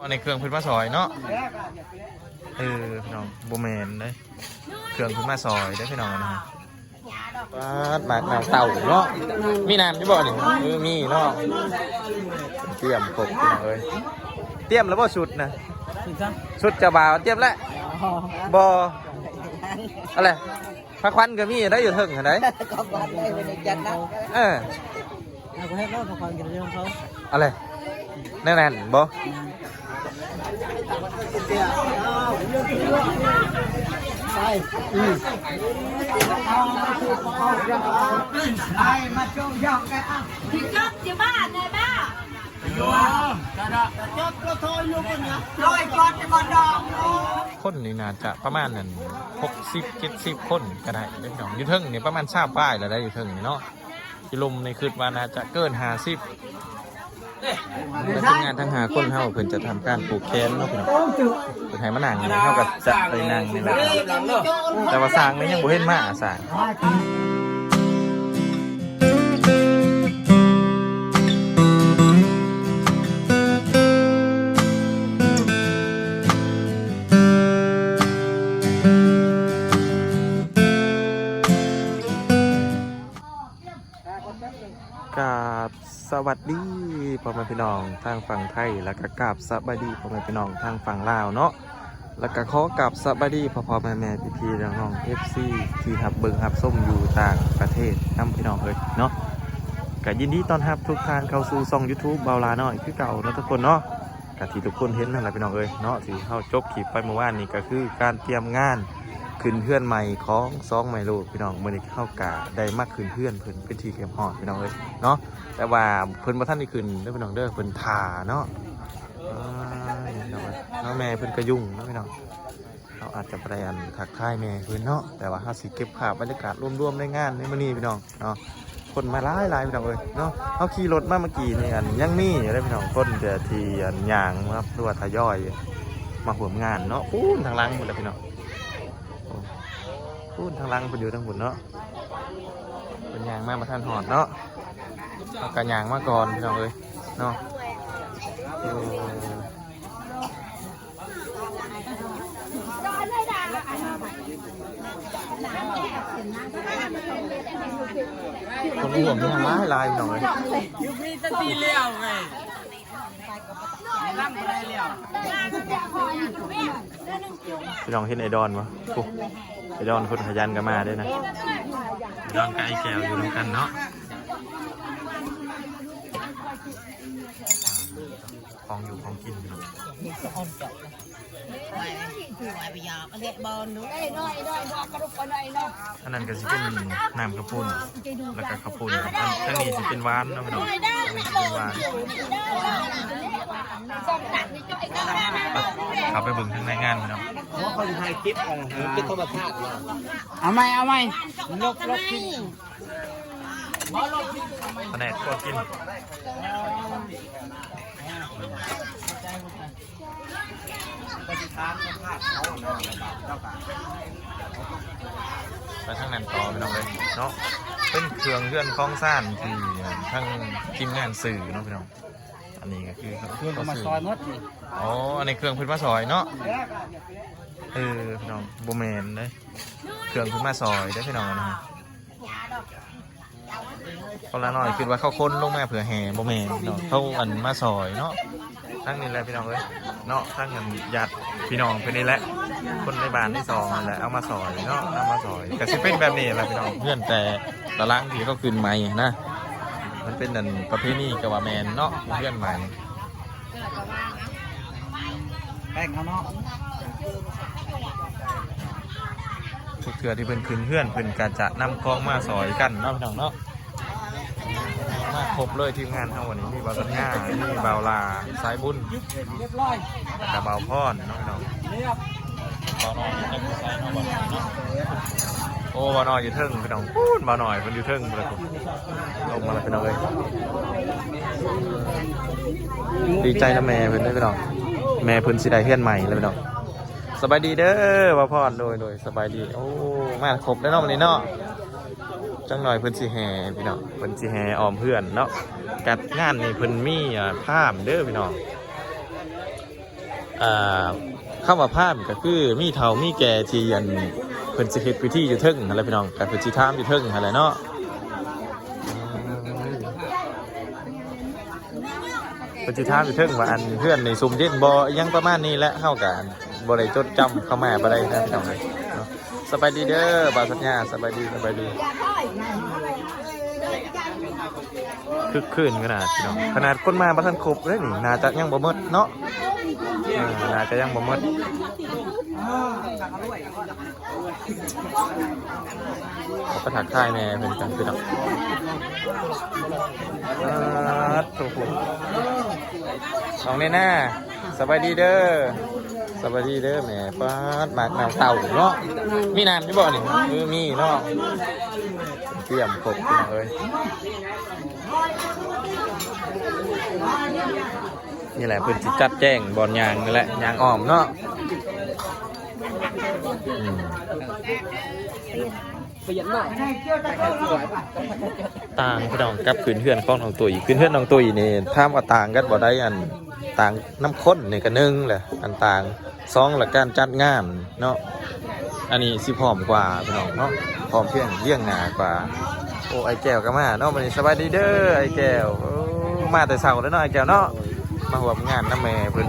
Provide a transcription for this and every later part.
ในเครื่องพื้นมาซอยเนาะพี่น้องโบแมนได้เครื่องพื้นมาซอยได้พี่น้องนะหมากน้ำเต่าเนาะมีน้ำที่บ่อนี่มีเนาะเตรียมกบพี่น้องเอ้ยเตรียมแล้วบ่ชุดนะชุดจะบ่าวเตรียมแล้วบ่อะไรพักควันก็มีได้อยู่ถึงไหนก็ควันได้เป็นจันนะเอาให้รอดพักควันกันเรื่องเขาอะไรแน่นบ่ใช่มาชมยอกกันอ่ะพี่จบที่บ้านเลยบ้าคนนี่น่าจะประมาณนั้น60-70 คนก็ได้พี่น้องอยู่เทิงเนี่ยประมาณ20ป้ายแล้วได้อยู่เทิงเนาะที่ลมในคืนว่าน่าจะเกิน50และทีมงานทั้ง5คนเฮาเพิ่นจะทำการปลูกแคนเนาะพี่น้องเพิ่นให้มานั่งเฮาก็จะไปนั่งนี่แหละแต่ว่าสร้างนี่ยังบ่เห็นมาสร้างกราบสวัสดีพ่อแม่พี่น้องทางฝั่งไทยแล้วก็กราบสวัสดีพ่อแม่พี่น้องทางฝั่งลาวเนาะแล้วก็ขอกราบสวัสดีพ่อแม่พี่ๆน้องๆ FC ที่รับเบิ่งรับส้มอยู่ต่างประเทศนำพี่น้องเลยเนาะก็ยินดีต้อนรับทุกท่านเข้าสู่ช่อง YouTube เบาลาน้อยคือเก่าเนาะทุกคนเนาะก็ที่ทุกคนเห็นนั่นแหละพี่น้องเอ้ยเนาะที่เข้าจบคลิปไปเมื่อวานนี้ก็คือการเตรียมงานขึ้นเพื่อนใหม่ของ2 ใหม่ลูกพี่น้องมื้อนี้เข้ากะได้มากขึ้นเพื่อนเพิ่นเป็นที่เก็บหอดพี่น้องเอ้ยเนาะแต่ว่าเพิ่นบ่ทันได้ขึ้นเด้อพี่น้องเด้อเพิ่นท่าเนาะน้องแม่เพิ่นก็ยุ่งเนาะพี่น้องเราอาจจะไปทักทายแม่เพิ่นเนาะแต่ว่าเฮาสิเก็บภาพบรรยากาศรวมๆในงานในมื้อนี้พี่น้องเนาะคนมาหลายพี่น้องเอ้ยเนาะเฮาขี่รถมาเมื่อกี้นี่ยังมีอยู่เด้อพี่น้องคนแต่ที่ย่างครับหรือว่าทยอยมาร่วมงานเนาะปูนทางหลังหมดแล้วพี่น้องพูดทางลังเป็นอยู่ทางหุ่นเนาะเป็นยางมาประทานหอดเนาะเอากระยางมาก่อนพี่น้องเอ้ยเนาะคนรวมทางลายพี่น้องเอ้ยยุคนี้จะตีเลี้ยวไงพี่น้องเห็นไอดอนวะไอดอนคนขยันกันมาด้วยนะไอดอนกับไอแก้วอยู่ด้วยกันเนาะของอยู่ของกินอยู่อันนั้นก็จะเป็นน้ำข้าวปุ้นแล้วก็ข้าวปุ้นทั้งนี้จะเป็นหวานเนาะพี่น้องเป็นหวานเขาไปบึงทั้งในงานพี่น้องเขาจะถ่ายคลิปเป็นธรรมชาติเอาไหมลบกินแผนกก็กินไปทางนั้นต่อพี่น้องเลยเนาะเป็นเครื่องเลื่อนคล้องซ่านที่ทั้งทีมงานสื่อเนาะพี่น้องอันนี้ก็คือเครื่องมาซอยมดอ๋ออันนี้เครื่องพื้นมาซอยเนาะพี่น้องโบแมนได้เครื่องพื้นมาซอยได้พี่น้องนะคนละหน่อยคือว่าเขาค้นลงมาเผื่อแห่โบแมนเนาะเขาอันมาซอยเนาะทั้งนี้แหละพี่น้องเลยเนาะทั้งเงินยัดพี่น้องไปนี่แหละคนในบ้านที่2นั่นแหละเอามาซอยเนาะเอามาซอยก็สิเป็นแบบนี้แหละพี่น้องเพื่อนแต่ละล่างที่เขาคืนใหม่นะมันเป็นนั่นประเพณีกับว่าแมนเนาะเพื่อนใหม่แป้งเขาเนาะทุกเทือที่เพิ่นคืนเพื่อนเพิ่นก็จะนำกองมาซอยกันเนาะพี่น้องเนาะมาครบเลยทีมงานทั้งวันนี้มีบาวสัญญามีบาวลาสายบุญกับบาวพรเนาะพี่น้องบาวน้อยจะใส่เนาะบาวน้อยเนาะโอ้บาวน้อยอยู่เทิงพี่น้องพูดบาวน้อยเพิ่นอยู่เทิงเลยลงมาแล้วพี่น้องเลยดีใจนะแม่เพิ่นได้พี่น้องแม่เพิ่นสิได้เฮือนใหม่เลยพี่น้องสบายดีเด้อบาวพรโดยสบายดีโอ้มาครบแล้วเนาะวันนี้เนาะจังหน่อยเพิ่นสิแห่พี่น้องเพิ่นสิแห่ออมเพื่อนเนาะกัดงานนี่เพิ่นมีภาพเด้อพี่น้อง เข้ามาพามก็คือมีเฒ่ามีแก่ที่ยันเพิ่นสิเฮ็ดพิธีอยู่เทิงอะไรพี่น้องก็เพิ่นสิถามอยู่เทิงอะไรเนาะเพิ่นสิถามอยู่เทิงว่าอันเพื่อนในซุมเย็นบ่ยังประมาณนี้แหละเฮาก็บ่ได้จดจำเข้ามาบ่ได้นะพี่น้องเนาะสบายดีเด้อบ่าวสัญญาสบายดีคึกคืนขนาดพี่น้องขนาดคนมาบ่ทันครบเลยนี่น่าจะยังบ่หมดเนาะน่าจะยังบ่หมดเขาก็ถักทายแน่เป็นกันพี่น้องถูกผมน้องเนน่าสบายดีเด้อสบายดีเด้อแม่ป้าดหมากน้ำเต่าเนาะมีน้ำอยู่บ่นี่มีเนาะเตรียมครบพี่น้องเอ้ยนี่แหละเพิ่นสิจัดแจ้งบอลยางนี่แหละยางอ้อมเนาะต่างพี่น้องกับคืนเพื่อนของน้องตุยคืนเพื่อนน้องตุยนี่ถ้ามว่าต่างกันบ่ได้อันต่างน้ำข้นนี่ก็1แหละอันต่าง2ละการจัดงานเนาะอันนี้สิพร้อมกว่าพี่น้องเนาะพร้อมเพียงเลี้ยงหน้ากว่าโอ้ไอ้แก้วก็มาเนาะวันนี้สบายดีเด้อไอ้แก้วมาแต่เช้าแล้วเนาะไอ้แก้วเนาะมาร่วมงานน้ำแม่เพิ่น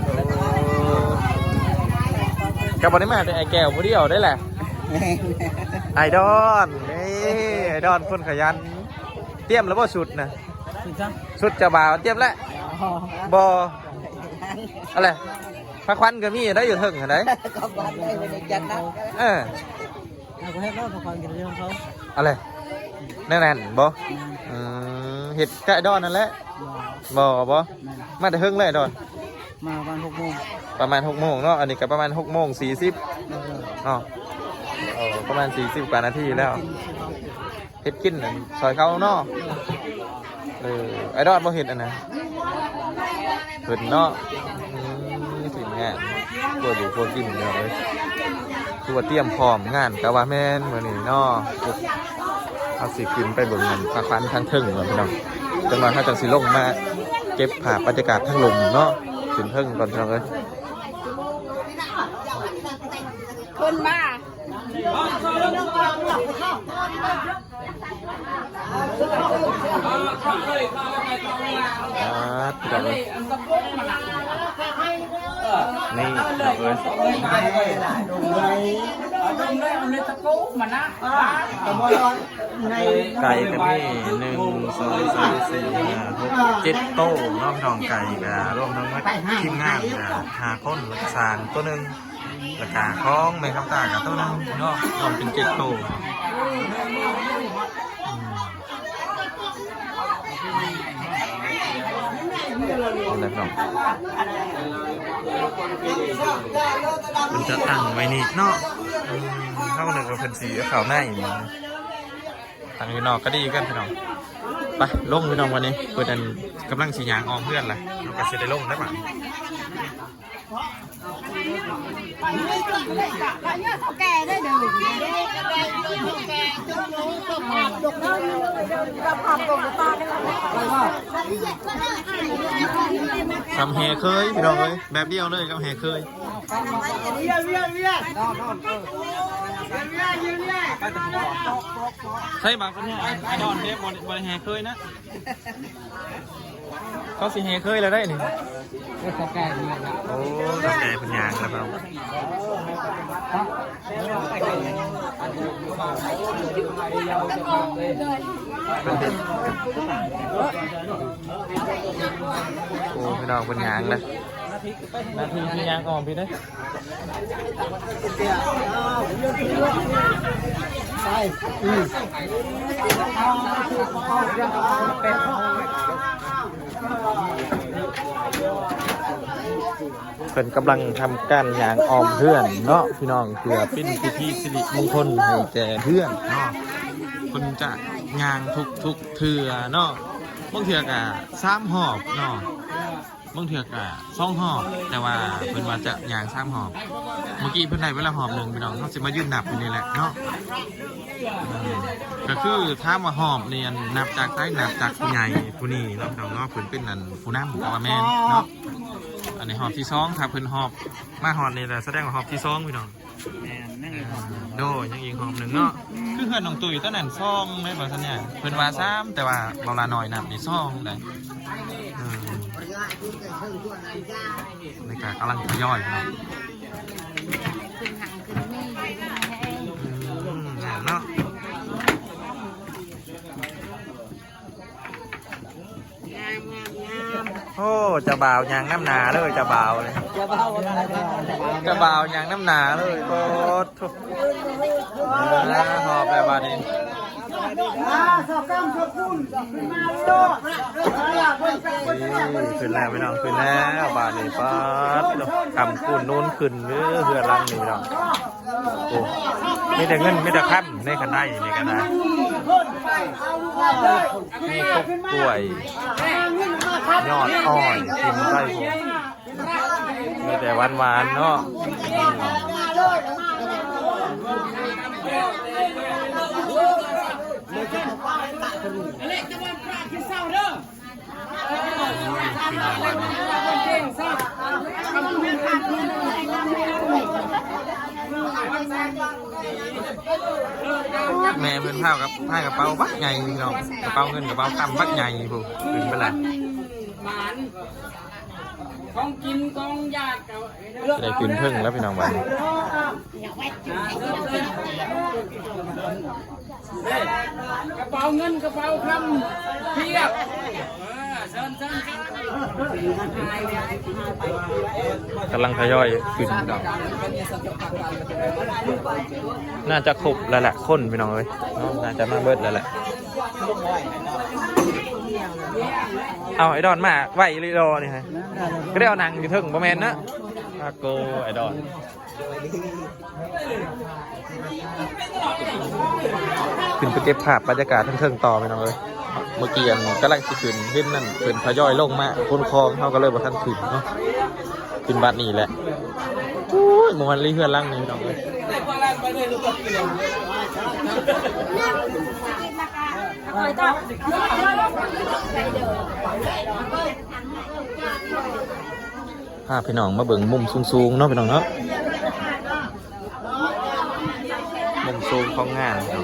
ก็บ่ได้มาแต่ไอ้แก้วผู้เดียวได้แหละไอดอนนี่ไอดอนคนขยันเตรียมแล้วบ่ชุดนะชุดจะบ่าวเตรียมแล้วบ่อะไรพระควันก็มีได้อยู่ถึงไหนอะไรแน่นบ่เห็ดกะไอดอนนั่นแหละบ่มาแต่เฮิงเลยดอนมาประมาณ6 โมงเนาะอันนี้ก็ประมาณ6:40เนาะประมาณ40 กว่านาทีแล้วเฮ็ดกินซอยเขาเนาะไอดอลบ่เฮ็ดอันนะเพิ่นเนาะถึงงานพวกอยู่พวกกินเนาะเลยคือว่าเตรียมพร้อมงานก็ว่าแม่นมื้อนี้เนาะเอาสิขึ้นไปเบิ่งมันพระควันทางถึงก่อนพี่น้องจังหวะถ้าจังสิลงมาเก็บภาพบรรยากาศทั้งลมเนาะขึ้นถึงก่อนพี่น้องเอ้ยคนมานี่ไก่กับพี่1 2 3 4 5 6 7 โต๊ะน้องทองไก่กับร่วมทั้งทีมงานกับ5 คนแล้วก็สารตัวหนึ่งราคาของแม่คำตากับตัวนึงเนาะรวมเป็น7 โต๊ะอะไรเนาะมันจะตั้งไว้นี่เนาะเข้าหนึ่งกับเป็นสีขาวหน้าอีกตั้งอยู่นอกก็ดีกันพี่น้องไปลงพี่น้องวันนี้เพื่อนกำลังฉียางออมเพื่อนเลยเราก็จะได้ลงได้ป่ะทำแห่เคยพี่น้องเลยแบบเดียวเลยกับแห่เคยใช่บางคนเนี่ยไอดอนเทปบอลแห่เคยนะเขาสิแห่เคยแล้วได้นี่เขาแก่โอ้เขาแก่เป็นยางแล้วเราโอ้พี่น้องเป็นยางนะนาทีเป็นยางอ่อนพี่ได้ใช่เป็นกำลังทำการยางออมเพื่อนเนาะพี่น้องเพื่อเป็นพิธีสิริมงคลให้แก่เพื่อนเนาะคนจะยางทุกเถื่อเนาะบางเถื่อกะ3 หอบเนาะบางเถื่อกะ2 หอบแต่ว่าเพิ่นว่าจะยาง3 หอบเมื่อกี้เพิ่นได้เวลาหอบ1พี่น้องเขาจะมายืนนับอยู่นี่แหละเนาะก็คือถ้ามาหอบเนี่ยนับจากใต้นับจากผู้ใหญ่ผู้นี้เนาะพี่น้องเนาะเพิ่นเป็นนั่นผู้นำกับแม่เนาะอั นนี้หอบที่2ครับเพิ่นหอบมาหอดนี่แหละแสดงว่าหอบที่2พี่น้อง แม่นั่งอีกหอบ โดยังอีกหอบหนึ่งเนาะคือเพื่อนน้องตุ้ยตอนนั้น2ได้บ่ซั่นเนี่ยเพิ่นว่า3แต่ว่าเวลาน้อยนับนี่2ได้ในการกำลังทยอยเนาะ ขึ้นหางขึ้นนี่ เนาะ งามงามงาม โอ้จะบ่าวยางน้ำหนาเลยจะบ่าวเลย จะเบาอะไรบ้าง จะบ่าวยางน้ำหนาเลยโคตรหอบแบบว่านี้ขึ้นแล้วพี่น้องขึ้นแล้วบาทนี้ป๊าดคำคูณนู้นขึ้นเรือรังนี่พี่น้องโอ้ไม่แต่เงินไม่แต่ค่ำในกันได้นี่กันนะนี่กบกล้วยยอดอ้อยกินได้ผมมีแต่หวานๆเนาะแม่เพิ่นพากับพายกระเป๋าบักใหญ่พี่น้องกระเป๋าเงินกระเป๋าคำบักใหญ่ผู้ขึ้นไปละ หมานของกินของยากกับ ได้ขึ้นเพิ่งแล้วพี่น้องวัน กระเป๋าเงินกระเป๋าคำเพียบเชิญเชิญ กำลังทยอยขึ้นพี่น้องน่าจะครบแล้วแหละคนพี่น้องเลยเนาะน่าจะมาเบิดแล้วแหละเอาไอ้ดอนมาไหวลีโดนี่ฮะก็ได้เอาหนังอยู่ถึงประมาณนะอาโกไอ้ดอนขึ้นไปเก็บภาพบรรยากาศทั้งต่อไปน้องเลยเมื่อกี้กำลังสิขึ้นเห็นนั่นเป็นทยอยลงมาคนคลองเขาก็เลยบ่ทันขึ้นเนาะขึ้นบัดนี้แหละโอ้ยมันรีเฮือนล่างนี่น้องเลยพาพี่น้องมาเบิ่งมุมสูงๆเนาะพี่น้องเนาะมุมสูงของงานครับ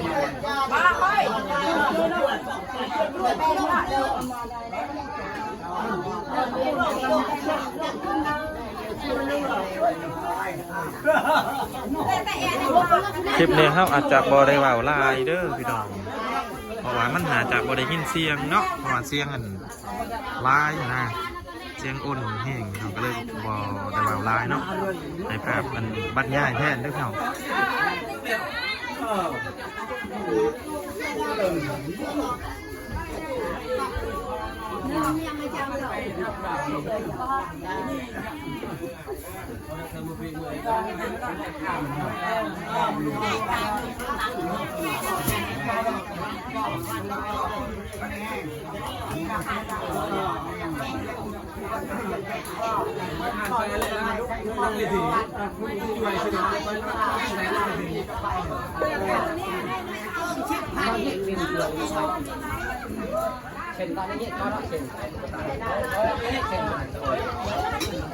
คลิปนี้ครับอาจจะบอได้ว่าวลายเด้อพี่น้องเพราะว่ามันหาจากบอได้ยินเสียงเนาะเพราะว่าเสียงอันลายนะเสียงอ่อนแห้งเราก็เลยบอได้ว่าวลายเนาะให้ภาพมันบรรยายแทนเด้อพี่น้อง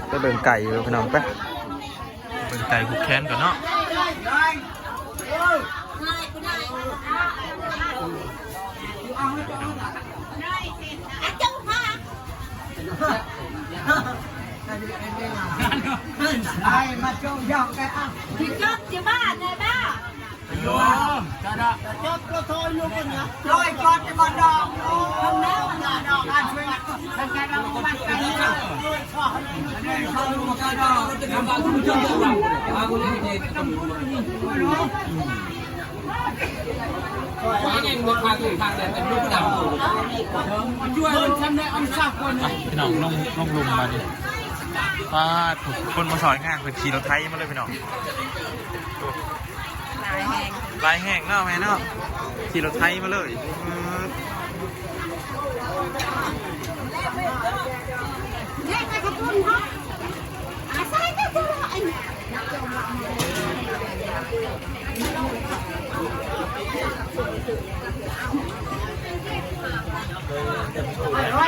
ไปเบิ่งไก่เลยพี่น้องไปเบิ่งไก่ผูกแขนก่อนเนาะไอ้มาโจมยอกไปอ่ะ ที่จบที่บ้านเลยบ้า โยมจ้าดอกจบกระโถยลูกคนเนี้ยลอยกอดจะมาดอกทำแล้วมันดอกอันช่วยทำการเราบ้านกันเลยเขาลูกจ้าดอกทำบ้านทุกคนจะทำอาบุญเด็กทำบุญฟ้าเองบนทางแต่ลูกดำช่วยทำได้อันสักคนพี่น้องลงลุมมาดิป้าถูกคนมาสอยงานเป็นขี่รถไถมาเลยพี่น้องลายแห้งเนาะแม่เนาะขี่รถไถมาเลย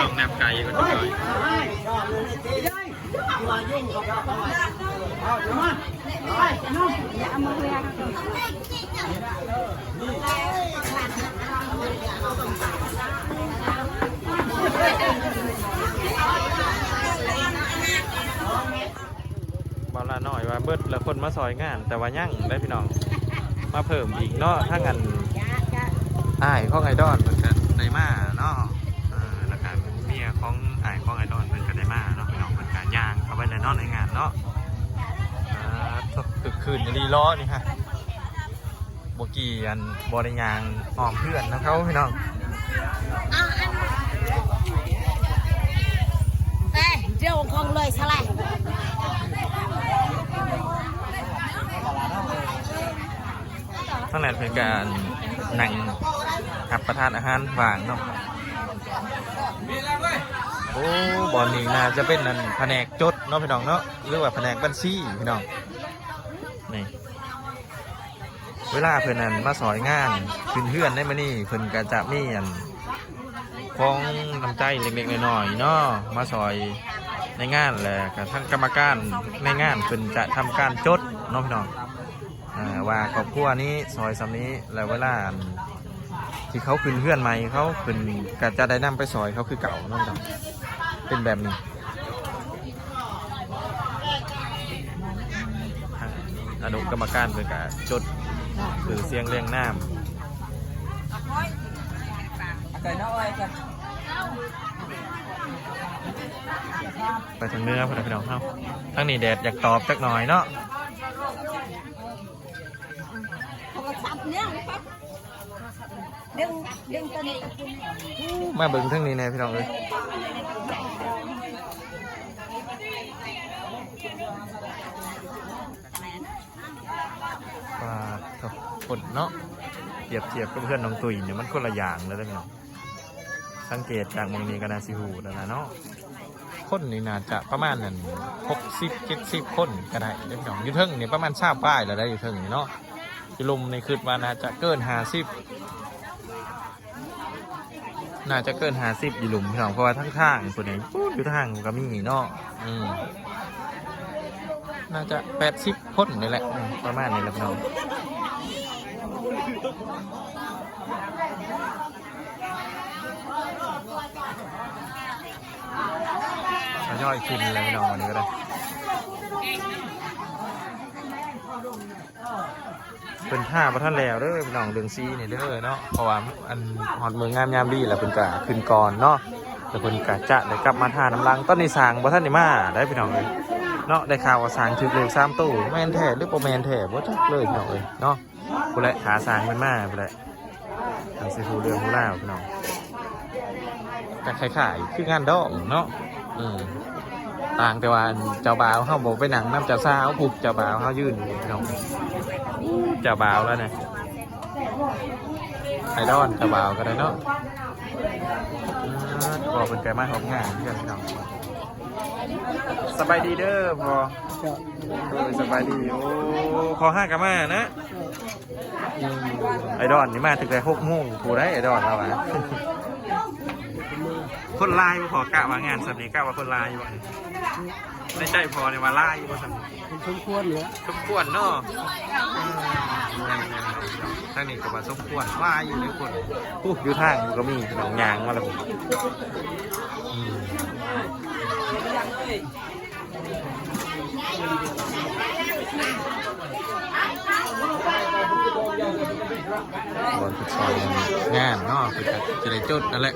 ต้องแนบไก่ก็จะเลย บอลละหน่อยว่าเบิดละคนมาซอยงานแต่ว่ายั่งได้พี่น้องมาเพิ่มอีกเนาะถ้างั้นอ้ายของไอดอลเหมือนกันไดมาเนาะแล้วก็เมียของอ้ายของไอดอลเหมือนกันไดมาเนาะพี่น้องเหมือนกันย่างเข้าไปในนอนในงานเนาะตึกคืนดีล้อนี่ฮะโบกี้อันบริยางหอมเพื่อนนะเขาพี่น้องแต่เดี๋ยวคงเลยสลาย ทั้งนั้นเป็นการนั่งรับประทานอาหารว่างเนาะโอ้บอลนี่น่าจะเป็นนั่นแผนกจดเนาะพี่น้องเนาะหรือว่าแผนกบัญชีพี่น้องนี่เวลาเพื่อนนั่นมาสอยงานขึ้นเพื่อนได้มานี่เพื่อนก็จะมีอันฟ้องน้ำใจเล็กๆน้อยๆเนาะมาสอยในงานแหละกับทั้งกรรมการในงานเพื่อนจะทำการจดเนาะพี่น้องว่าครอบครัวนี้ซอยสำนี้แล้วเวลาที่เขาขึ้นเพื่อนใหม่เขาขึ้นก็จะได้นำไปซอยเขาคือเก่าเนาะพี่น้องเป็นแบบนี้อนุกรรมการเพื่อนก็จดคือเสียงเรียงน้ำไปทางเนื้อพี่น้องเข้าทั้งนี้แดดอยากตอบจักหน่อยเนาะมาเบิ่งทั้งนี้แน่พี่น้องเลยว่าคนเนาะเทียบกับเพื่อนน้องตุ๋ยเนี่ยมันคนละอย่างเลยพี่น้องสังเกตจากมองนี้ก็น่าสิหูแล้วนะเนาะคนนี่น่าจะประมาณนั้น60-70 คนก็ได้พี่น้องอยู่เทิงนี่ประมาณ20 ป้ายแล้วได้อยู่เทิงนี่เนาะที่ลุมในคืนว่าน่าจะเกิน50น่าจะเกิน50อยู่หลุมพี่น้องเพราะว่าทั้งทางตัวนี้อยู่ทางก็มีเนาะน่าจะ80 คนนี่แหละประมาณนี้แหละพี่น้องย่อยขึ้นเลยพี่น้องวันนี้ก็ได้เป็นท่าพระท่านแล้วเด้อพี่น้องเดืองซีนี่เด้อเนาะเพราะว่าอันหอดเมืองงามยามดีแหละเป็นกะขึ้นก่อนเนาะแต่เป็นกะจะได้กลับมาท่าน้ำลังต้นในสางพระท่านนี่มาได้พี่น้องเลยเนาะได้ข่าวว่าสางถือเลย3 ตู้แมนแท้หรือโปแมนแท้บ่จักเลยพี่น้องเลยเนาะกูแหละขาสางเป็นมากูแหละทางซีฟูเรื่องของเราพี่น้องการขายคืองานดอกเนาะต่างแต่ว่าเจ้าบ่าวเขาบอกไปหนังน้ำเจ้าสาวผูกเจ้าบ่าวเขายื่นน้องเจ้าบ่าวแล้วเนี่ยไอดอลเจ้าบ่าวก็ได้เนาะบอกเป็นไก่มาของงานเพื่อนน้องสบายดีเด้อพอสบายดีโอ้ขอ5กับมานะไอดอลนี่มาถึงแต่6 โมงกูได้ไอดอลแล้วอ่ะคนลายพอกะว่างานสัปดาห์กะว่าคนลายอยู่ในใจพอในว่าลายอยู่สัปดาห์สมควรเหรอสมควรเนาะทางนี้ก็ว่าสมควรลายอยู่ในคนอยู่ทางก็มีหนองยางมาแล้วบอลฟุตซอลงานเนาะคือจะได้จุดนั่นแหละ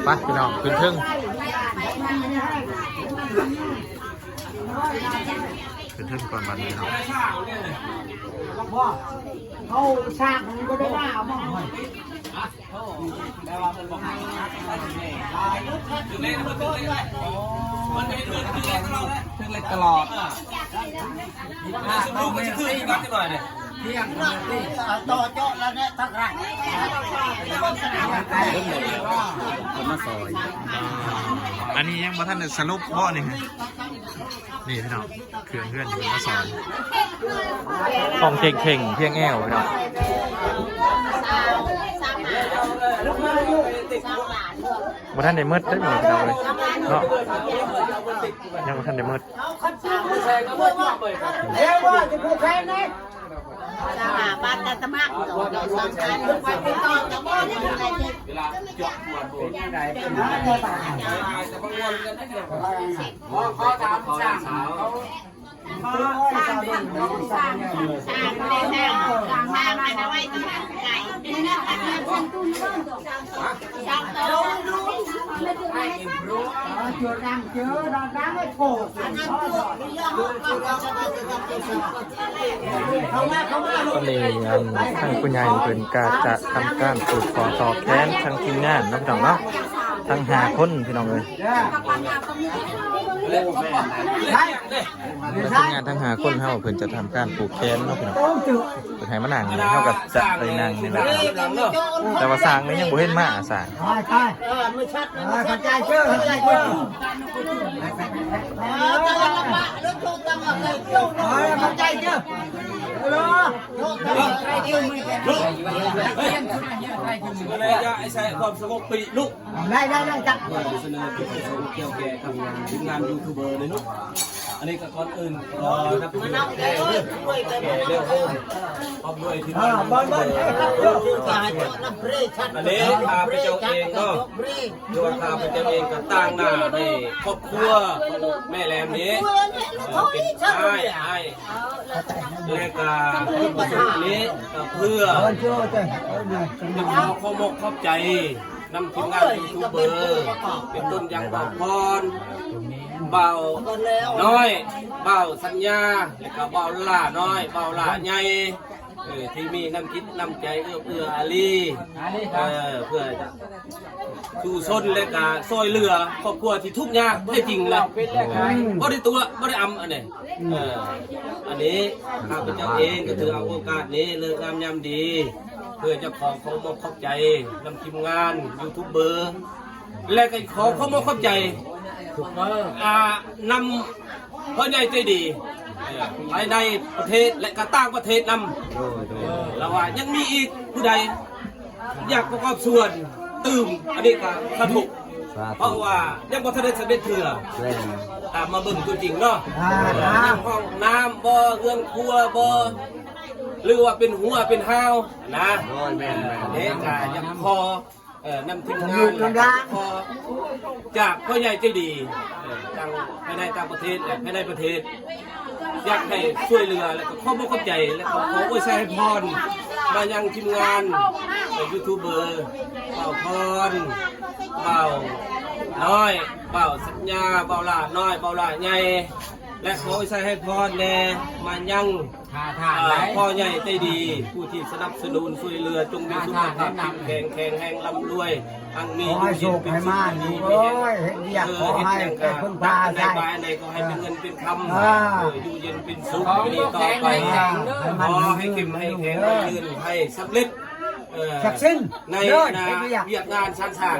ไปพี่น้องขึ้นทึ่งก่อนวันนี้เนาะเขาสร้างมันก็ได้ว่ามั่งมันเป็นเรื่องเล็กตลอดเราไม่ซื้ออีกนิดหน่อยเนี่ยเที่ยงต่อเจาะแล้วเนี่ยทักไรคนมาซอยอันนี้ยังมาท่านสรุปเพราะนี่นี่พี่น้องเขื่อนเพื่อนอยู่มาซอยของเข่งเพียงแอวพี่น้อง บ่ทันได้มืดได้บ่พี่น้องเลยเนาะยังบ่ทันได้มืด เดี๋ยวว่าจะพูดแค่ไหน บ้านกันตะมากเราสร้างการไปต่อจะว่าอะไรที่ ขอถามช่างจุดนั่งเจอเรานั่งไม่โผล่เขามา ตอนนี้ทางคุณยายเพิ่นก็จะทำการปลูกขอต่อแขนทางทีมงานเนาะพี่น้องเนาะทั้ง5คนพี่น้องเอ้ยทีมงานทั้ง5คนเฮาเพิ่นจะทำการปลูกแขนเนาะพี่น้องเพิ่นให้มานั่งเฮาก็จะไปนั่งนี่แหละแต่ว่าสร้างนี่ยังบ่เห็นมาสร้าง ใช่ไม่ชัดเข้าใจเชื่อเข้าใจเชื่อเข้าใจเชื่อไอ้ใส่ความสงบปีลุก ได้จับ เสนอที่สงบเกี่ยวแก่ทำงานทีมงานยูทูบเบอร์เลยนุ๊กอันนี้ก็ก่อนอื่นนับถือเร็วโฮมพร้อมด้วยทีมงานยูทูบเบอร์อันนี้ข้าพเจ้าเองเนาะด้วยข้าพเจ้าเองก็ตั้งหน้าในครอบครัวแม่แหลมนี้เป็นไอ้และการประชุมนี้เพื่อเอาข้อมกเข้าใจนำทีมงานยูทูบเบอร์เป็นต้นอย่างเบาพรเบาน้อยเบาสัญญาและก็เบาล่าน้อยเบาล่าใหญ่ที่มีน้ำคิดน้ำใจเอื้ออารีเพื่อชูชนและก็ซอยเรือครอบครัวที่ทุกข์ยากได้จริงนะบ่ได้ตัวบ่ได้อันนี้อันนี้ข้าพเจ้าเองก็ถือเอาโอกาสนี้เลิกงามยามดีเพื่อจะขอความมอบขอบใจนำทีมงานยูทูบเบอร์และก็ขอความมอบขอบใจนำพ่อใหญ่ใจดีภายในประเทศและก็ต่างประเทศนำแล้วว่ายังมีอีกผู้ใดอยากประกอบส่วนตื่มอันนี้ก็สนุกเพราะว่ายังบ่ทันได้สำเร็จเถื่อตามมาเบิ่งตัวจริงเนาะห้องน้ำบ่เรือนครัวบ่หรือว่าเป็นหัวเป็นห้าวนะเนี่ยก็ยังพอนำทีมงานพอจากพ่อใหญ่ใจดีทั้งภายในต่างประเทศและภายในประเทศอยากให้ช่วยเหลือและก็ขอบคุณใจและขออวยชัยให้พรมายังทีมงานยูทูบเบอร์เบาพรเบาน้อยเบาสัญญาเบาล่าน้อยเบาล่าใหญ่และขออวยชัยให้พรแน่มายังพ่อใหญ่ใจดีผู้ที่สนับสนุนช่วยเหลือจงมีสุขภาพแข็งแรงลำรวยอังมีอยู่เย็นเป็นสุขมีไม่แห้งเห็นอย่างการในบ้านในก็ให้เป็นเงินเป็นคำอยู่เย็นเป็นสุขมีต่อไปขอให้เข้มให้แข็งให้ยืนให้สำเร็จในเวียดงานชั้นสร้าง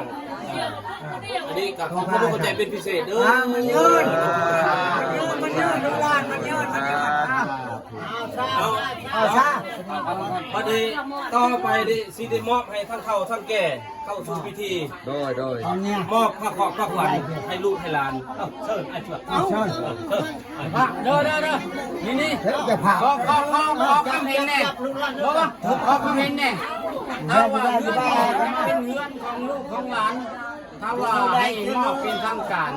อันนี้กับขอบคุณเข้าใจเป็นพิเศษเด้อมันยืนเอาซะพอดีต่อไปดิซีดีมอบให้ทั้งเข้าทั้งแก่เข้าสู่พิธีโดยมอบผ้าขอบผ้าขวัญให้ลูกให้หลานเชิญไอ้เชิญเด้อนี่จะผ่าขอคำเห็นแน่ขอคำเห็นแน่ถ้าว่าเรื่องเป็นเรื่องของลูกของหลานถ้าว่าให้มอบเป็นทางการ